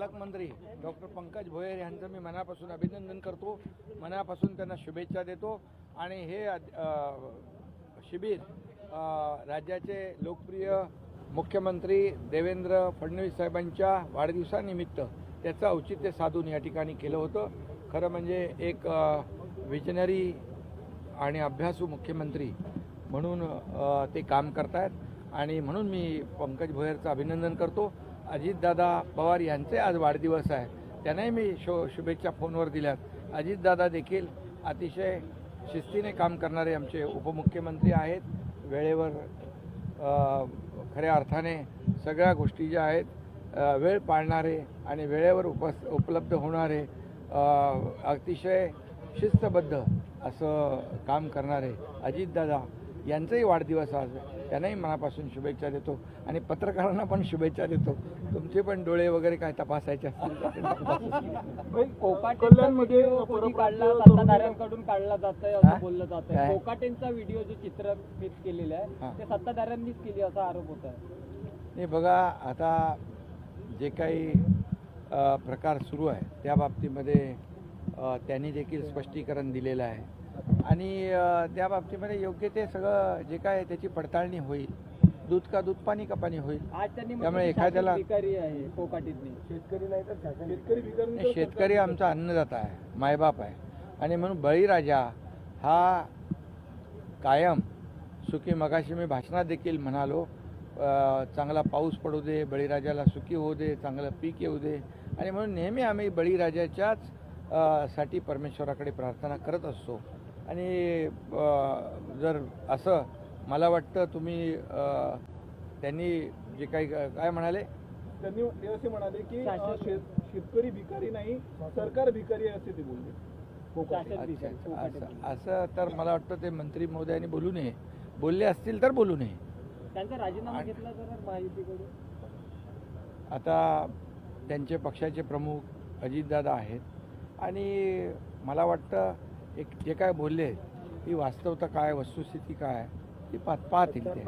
पालकमंत्री डॉक्टर पंकज भोयर यांचं मी मनापासून अभिनंदन करतो, मनापासून त्यांना शुभेच्छा देतो। आणि हे शिबिर राज्याचे लोकप्रिय मुख्यमंत्री देवेंद्र फडणवीस साहेबांच्या वाढदिवसानिमित्त त्याचं औचित्य साधून या ठिकाणी केलं होतं। खरं म्हणजे एक विजनरी आणि अभ्यासू मुख्यमंत्री म्हणून ते काम करतायत आणि म्हणून मी पंकज भोयरचं अभिनंदन करतो। अजितदादा पवार यांचे आज वाढदिवस आहे, त्यांनाही मी शुभेच्छा फोनवर दिल्यात। अजितदादा देखील अतिशय शिस्तीने काम करणारे आमचे उपमुख्यमंत्री आहेत, वेळेवर खऱ्या अर्थाने सगळ्या गोष्टी ज्या आहेत वेळ पाळणारे आणि वेळेवर उपलब्ध होणारे, अतिशय शिस्तबद्ध असं काम करणारे अजितदादा यांचाही वाढदिवस आज आहे, त्यांनाही मनापासून शुभेच्छा देतो आणि पत्रकारांना पण शुभेच्छा देतो। तुमचे पण डोळे वगैरे काय तपासायचे असतील कोकाटेंमध्ये सत्ताधाऱ्यांकडून काढला जातोय असं बोललं जातंय। कोकाटेंचा व्हिडिओ जो चित्रफित केलेला आहे ते सत्ताधाऱ्यांनीच केली असा आरोप होता। नाही बघा, आता जे काही प्रकार सुरू आहे त्या बाबतीमध्ये त्यांनी देखील स्पष्टीकरण दिलेलं आहे आणि त्या बाबतीमध्ये योग्य ते सगळं जे काय त्याची पडताळणी होईल, दूध का दूध पाणी का पाणी होईल। आज त्यांनी त्यामुळे एखाद्याला शेतकरी आमचा अन्नदाता आहे, मायबाप आहे आणि म्हणून बळीराजा हा कायम सुखी, मगाशी मी भाषणात देखील म्हणालो, चांगला पाऊस पडू दे, बळीराजाला सुखी होऊ दे, चांगलं पीक येऊ दे आणि म्हणून नेहमी आम्ही बळीराजाच्याच साठी परमेश्वराकडे प्रार्थना करत असतो। आणि जर असं मला वाटतं तुम्ही त्यांनी जे काही काय म्हणाले, त्यांनी असे म्हणाले की शेतकरी भिकारी नाही, सरकार भिकारी आहे असे ते बोलले। असं तर मला वाटतं ते मंत्री महोदयांनी बोलू नये, बोलले असतील तर बोलू नये। त्यांचा राजीनामा घेतला तर महायुतीकडून आता त्यांचे पक्षाचे प्रमुख अजितदादा आहेत आणि मला वाटतं एक जे काय बोलले ही वास्तवता काय, वस्तुस्थिती काय ती पाहतील ते।